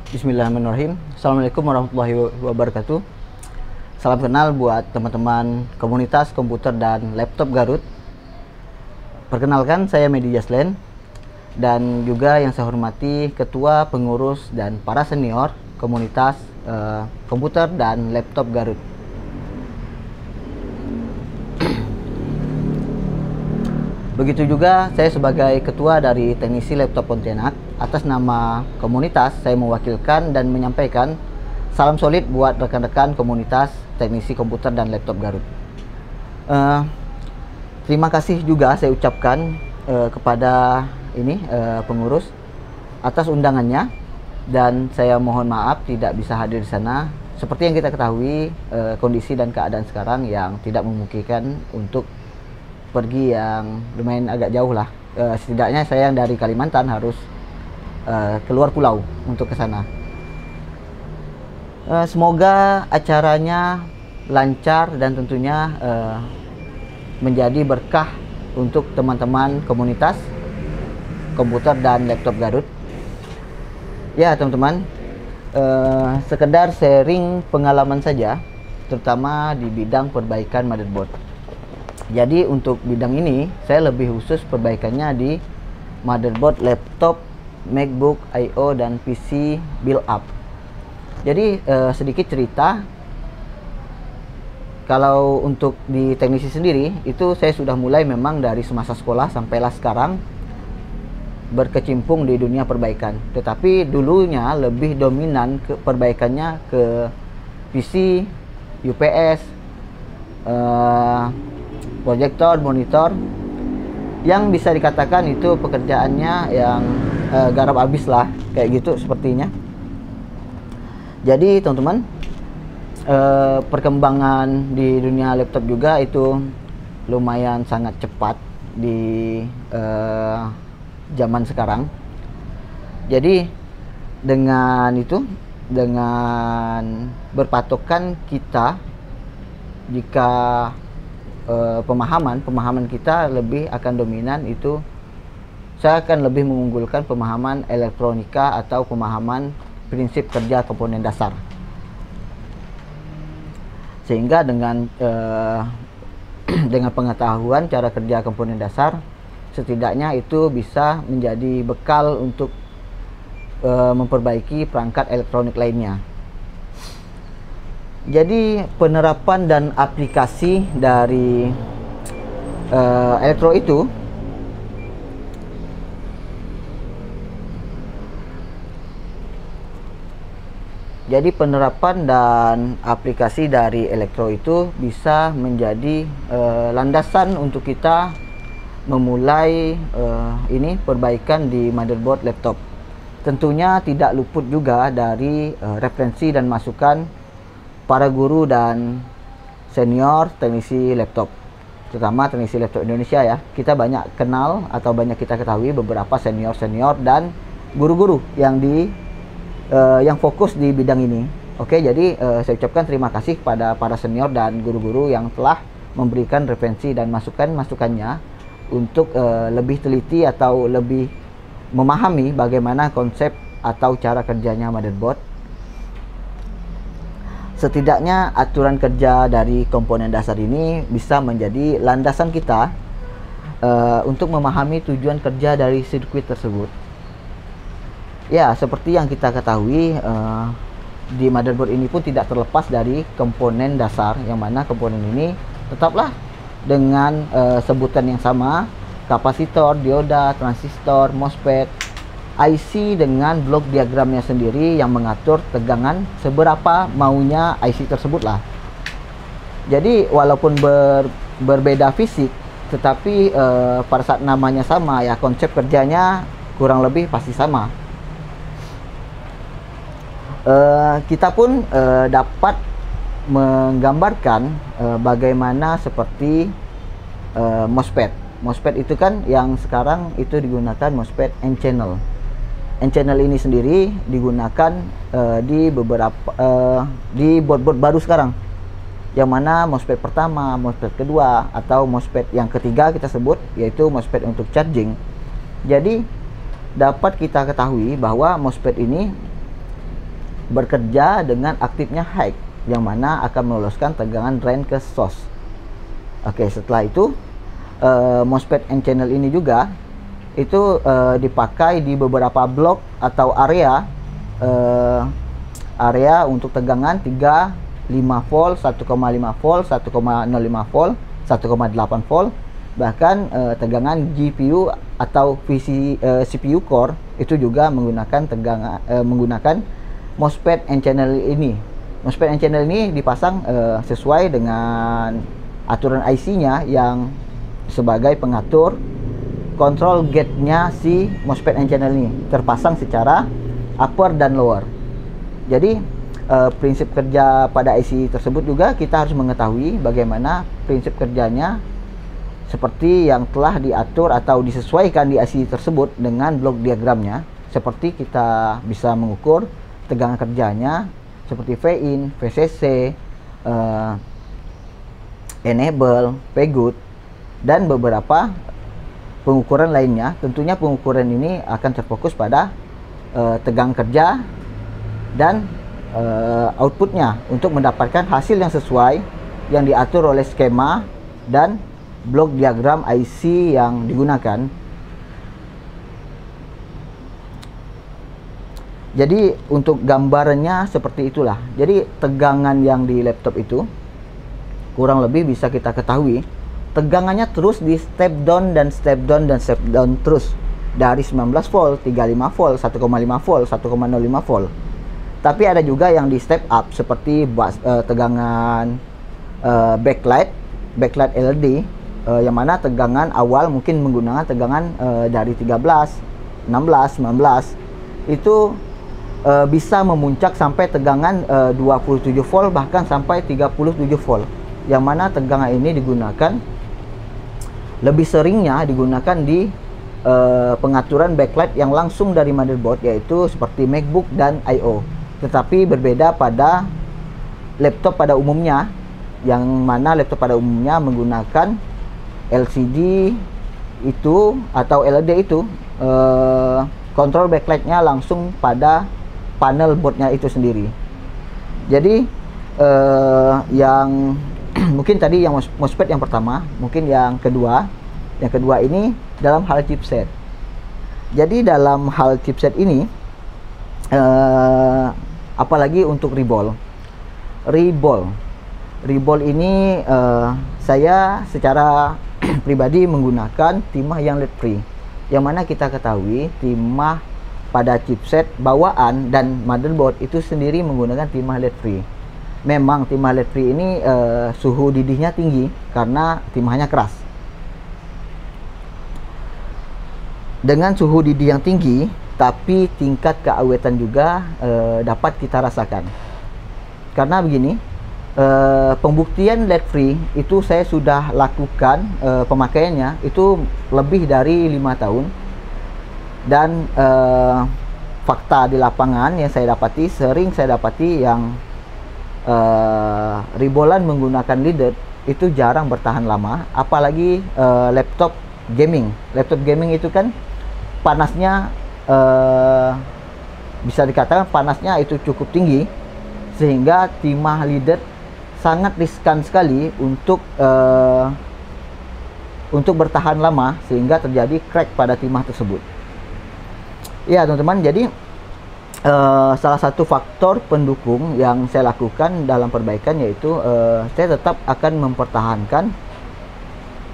Bismillahirrahmanirrahim. Assalamualaikum warahmatullahi wabarakatuh. Salam kenal buat teman-teman komunitas komputer dan laptop Garut. Perkenalkan, saya Medi Jaslen, dan juga yang saya hormati ketua, pengurus, dan para senior komunitas komputer dan laptop Garut. Begitu juga saya sebagai ketua dari teknisi laptop Pontianak. Atas nama komunitas, saya mewakilkan dan menyampaikan salam solid buat rekan-rekan komunitas teknisi komputer dan laptop Garut. Terima kasih juga saya ucapkan kepada pengurus atas undangannya, dan saya mohon maaf tidak bisa hadir di sana. Seperti yang kita ketahui, kondisi dan keadaan sekarang yang tidak memungkinkan untuk pergi yang lumayan agak jauh lah. Setidaknya saya yang dari Kalimantan harus keluar pulau untuk ke sana. Semoga acaranya lancar dan tentunya menjadi berkah untuk teman-teman komunitas komputer dan laptop Garut. Ya teman-teman, sekedar sharing pengalaman saja, terutama di bidang perbaikan motherboard. Jadi untuk bidang ini saya lebih khusus perbaikannya di motherboard laptop, MacBook I/O, dan PC build up. Jadi sedikit cerita, kalau untuk di teknisi sendiri itu saya sudah mulai memang dari semasa sekolah sampailah sekarang berkecimpung di dunia perbaikan. Tetapi dulunya lebih dominan ke perbaikannya ke PC, UPS, proyektor, monitor, yang bisa dikatakan itu pekerjaannya yang garap habis lah, kayak gitu sepertinya. Jadi teman-teman, perkembangan di dunia laptop juga itu lumayan sangat cepat di zaman sekarang. Jadi dengan berpatokan kita, jika pemahaman kita lebih akan dominan, itu saya akan lebih mengunggulkan pemahaman elektronika atau pemahaman prinsip kerja komponen dasar. Sehingga dengan dengan pengetahuan cara kerja komponen dasar, setidaknya itu bisa menjadi bekal untuk memperbaiki perangkat elektronik lainnya. Jadi penerapan dan aplikasi dari elektro itu bisa menjadi landasan untuk kita memulai perbaikan di motherboard laptop. Tentunya tidak luput juga dari referensi dan masukan para guru dan senior teknisi laptop, terutama teknisi laptop Indonesia ya. Kita banyak kenal atau banyak kita ketahui beberapa senior dan guru-guru yang fokus di bidang ini. Oke, jadi saya ucapkan terima kasih kepada para senior dan guru-guru yang telah memberikan referensi dan masukannya untuk lebih teliti atau lebih memahami bagaimana konsep atau cara kerjanya motherboard. Setidaknya aturan kerja dari komponen dasar ini bisa menjadi landasan kita untuk memahami tujuan kerja dari sirkuit tersebut. Ya, seperti yang kita ketahui, di motherboard ini pun tidak terlepas dari komponen dasar, yang mana komponen ini tetaplah dengan sebutan yang sama: kapasitor, dioda, transistor, MOSFET, IC dengan blok diagramnya sendiri yang mengatur tegangan seberapa maunya IC tersebut lah. Jadi walaupun berbeda fisik, tetapi pada saat namanya sama ya, konsep kerjanya kurang lebih pasti sama. Kita pun dapat menggambarkan bagaimana seperti MOSFET. MOSFET itu kan yang sekarang itu digunakan MOSFET N-channel. N-channel ini sendiri digunakan di beberapa di board-board baru sekarang, yang mana MOSFET pertama, MOSFET kedua, atau MOSFET yang ketiga kita sebut, yaitu MOSFET untuk charging. Jadi dapat kita ketahui bahwa MOSFET ini bekerja dengan aktifnya high, yang mana akan meloloskan tegangan drain ke source. Oke, setelah itu MOSFET N channel ini juga itu dipakai di beberapa blok atau area untuk tegangan 3,5 volt, 1,5 volt, 1,05 volt, 1,8 volt. Bahkan tegangan GPU atau CPU core itu juga menggunakan menggunakan MOSFET N channel ini. MOSFET N channel ini dipasang sesuai dengan aturan IC-nya yang sebagai pengatur kontrol gate-nya si MOSFET N channel ini, terpasang secara upper dan lower. Jadi prinsip kerja pada IC tersebut juga kita harus mengetahui bagaimana prinsip kerjanya, seperti yang telah diatur atau disesuaikan di IC tersebut dengan blok diagramnya. Seperti kita bisa mengukur tegangan kerjanya seperti V-in, VCC, enable, Pgood, dan beberapa pengukuran lainnya. Tentunya pengukuran ini akan terfokus pada tegangan kerja dan outputnya untuk mendapatkan hasil yang sesuai yang diatur oleh skema dan blok diagram IC yang digunakan. Jadi untuk gambarannya seperti itulah. Jadi tegangan yang di laptop itu kurang lebih bisa kita ketahui tegangannya terus di step down dan step down dan step down terus dari 19 volt, 35 volt, 1,5 volt, 1,05 volt. Tapi ada juga yang di step up seperti tegangan backlight LED, yang mana tegangan awal mungkin menggunakan tegangan dari 13, 16, 19 itu bisa memuncak sampai tegangan 27 volt bahkan sampai 37 volt, yang mana tegangan ini digunakan lebih seringnya digunakan di pengaturan backlight yang langsung dari motherboard, yaitu seperti MacBook dan I/O. Tetapi berbeda pada laptop pada umumnya, yang mana laptop pada umumnya menggunakan LCD itu atau LED itu kontrol backlightnya langsung pada panel boardnya itu sendiri. Jadi yang mungkin tadi yang MOSFET yang pertama, mungkin yang kedua ini dalam hal chipset. Jadi dalam hal chipset ini apalagi untuk Ribol ini saya secara pribadi menggunakan timah yang LED free, yang mana kita ketahui timah pada chipset bawaan dan motherboard itu sendiri menggunakan timah LED free. Memang timah LED free ini suhu didihnya tinggi karena timahnya keras. Dengan suhu didih yang tinggi, tapi tingkat keawetan juga dapat kita rasakan. Karena begini, pembuktian LED free itu saya sudah lakukan pemakaiannya itu lebih dari 5 tahun. Dan fakta di lapangan yang saya dapati, sering saya dapati yang ribolan menggunakan leaded itu jarang bertahan lama, apalagi laptop gaming. Laptop gaming itu kan panasnya bisa dikatakan panasnya itu cukup tinggi, sehingga timah leaded sangat riskan sekali untuk bertahan lama, sehingga terjadi crack pada timah tersebut. Ya teman-teman, jadi salah satu faktor pendukung yang saya lakukan dalam perbaikan yaitu saya tetap akan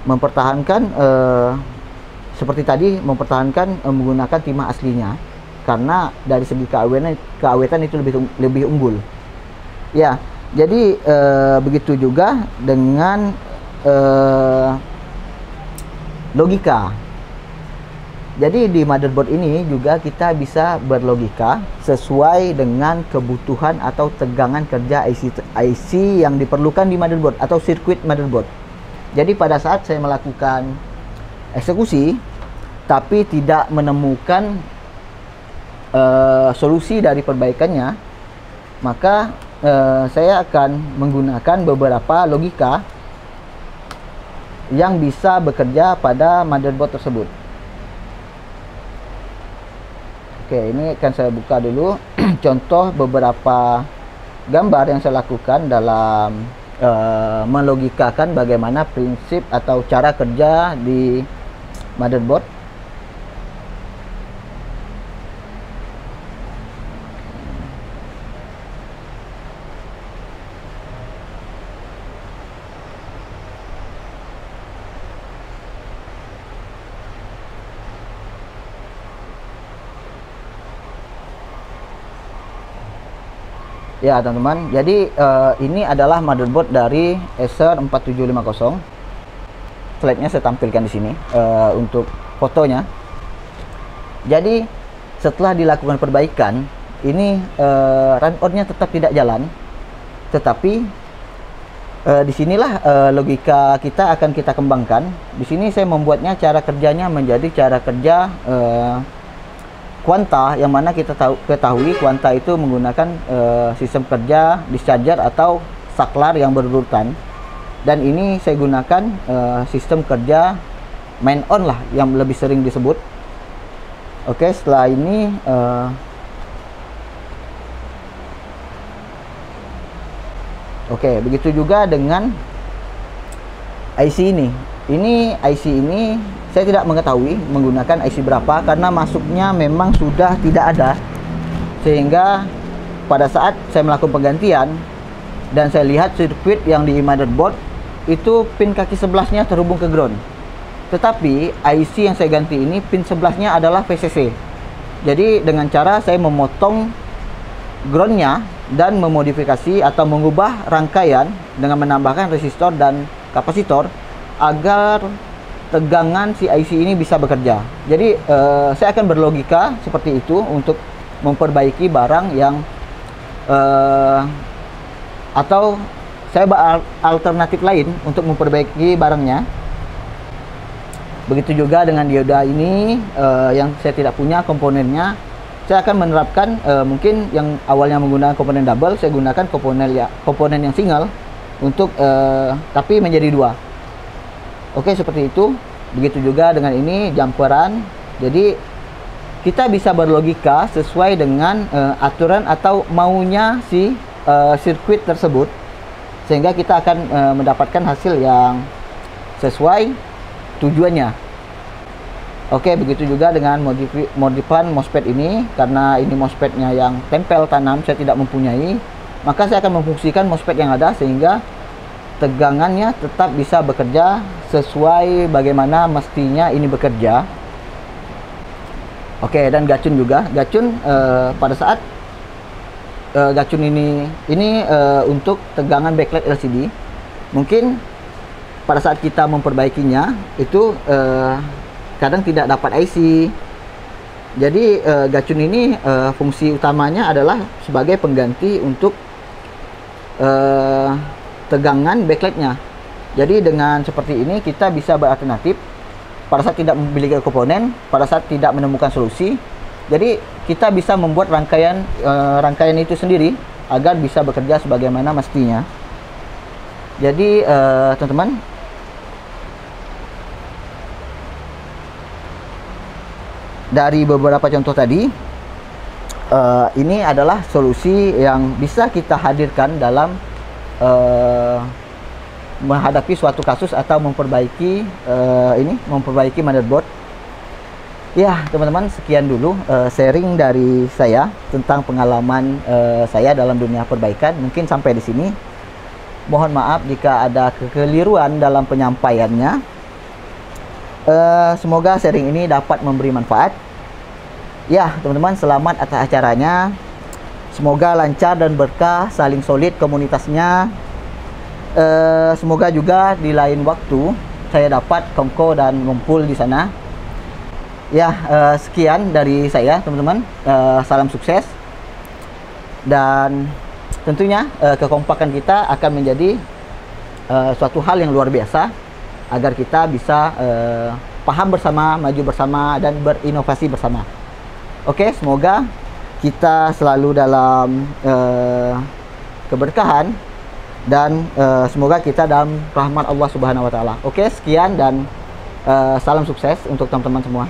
mempertahankan seperti tadi, mempertahankan menggunakan timah aslinya, karena dari segi keawetan itu lebih unggul. Ya, jadi begitu juga dengan logika. Jadi di motherboard ini juga kita bisa berlogika sesuai dengan kebutuhan atau tegangan kerja IC yang diperlukan di motherboard atau sirkuit motherboard. Jadi pada saat saya melakukan eksekusi tapi tidak menemukan solusi dari perbaikannya, maka saya akan menggunakan beberapa logika yang bisa bekerja pada motherboard tersebut. Oke, ini akan saya buka dulu contoh beberapa gambar yang saya lakukan dalam melogikakan bagaimana prinsip atau cara kerja di motherboard. Ya teman-teman, jadi ini adalah motherboard dari Acer 4750. Slide-nya saya tampilkan di sini untuk fotonya. Jadi setelah dilakukan perbaikan, ini run-on-nya tetap tidak jalan, tetapi disinilah logika kita akan kita kembangkan. Di sini saya membuatnya cara kerjanya menjadi cara kerja Quanta, yang mana kita ketahui Quanta itu menggunakan sistem kerja discharger atau saklar yang berurutan, dan ini saya gunakan sistem kerja main on lah yang lebih sering disebut. Oke, setelah ini oke, begitu juga dengan IC ini. IC ini saya tidak mengetahui menggunakan IC berapa karena masuknya memang sudah tidak ada, sehingga pada saat saya melakukan penggantian dan saya lihat sirkuit yang di motherboard itu pin kaki 11-nya terhubung ke ground, tetapi IC yang saya ganti ini pin 11-nya adalah VCC. Jadi dengan cara saya memotong groundnya dan memodifikasi atau mengubah rangkaian dengan menambahkan resistor dan kapasitor agar tegangan si IC ini bisa bekerja. Jadi saya akan berlogika seperti itu untuk memperbaiki barang yang atau saya alternatif lain untuk memperbaiki barangnya. Begitu juga dengan dioda ini yang saya tidak punya komponennya, saya akan menerapkan mungkin yang awalnya menggunakan komponen double, saya gunakan komponen yang single untuk tapi menjadi dua. Oke, seperti itu. Begitu juga dengan ini jumperan. Jadi kita bisa berlogika sesuai dengan aturan atau maunya si sirkuit tersebut, sehingga kita akan mendapatkan hasil yang sesuai tujuannya. Oke, begitu juga dengan modifan MOSFET ini. Karena ini MOSFET-nya yang tempel tanam, saya tidak mempunyai, maka saya akan memfungsikan MOSFET yang ada sehingga tegangannya tetap bisa bekerja sesuai bagaimana mestinya ini bekerja. Oke, dan gacun juga. Gacun pada saat gacun ini untuk tegangan backlight LCD. Mungkin pada saat kita memperbaikinya itu kadang tidak dapat IC. Jadi gacun ini fungsi utamanya adalah sebagai pengganti untuk tegangan backlightnya. Jadi dengan seperti ini kita bisa beralternatif pada saat tidak memiliki komponen, pada saat tidak menemukan solusi. Jadi kita bisa membuat rangkaian itu sendiri agar bisa bekerja sebagaimana mestinya. Jadi teman-teman, dari beberapa contoh tadi, ini adalah solusi yang bisa kita hadirkan dalam menghadapi suatu kasus atau memperbaiki motherboard. Ya teman-teman, sekian dulu sharing dari saya tentang pengalaman saya dalam dunia perbaikan. Mungkin sampai di sini. Mohon maaf jika ada kekeliruan dalam penyampaiannya. Semoga sharing ini dapat memberi manfaat. Ya teman-teman, selamat atas acaranya. Semoga lancar dan berkah, saling solid komunitasnya. Semoga juga di lain waktu saya dapat kongko dan ngumpul di sana. Ya, sekian dari saya teman-teman. Salam sukses. Dan tentunya kekompakan kita akan menjadi suatu hal yang luar biasa agar kita bisa paham bersama, maju bersama, dan berinovasi bersama. Oke, semoga kita selalu dalam keberkahan dan semoga kita dalam rahmat Allah Subhanahu wa taala. Oke, sekian dan salam sukses untuk teman-teman semua.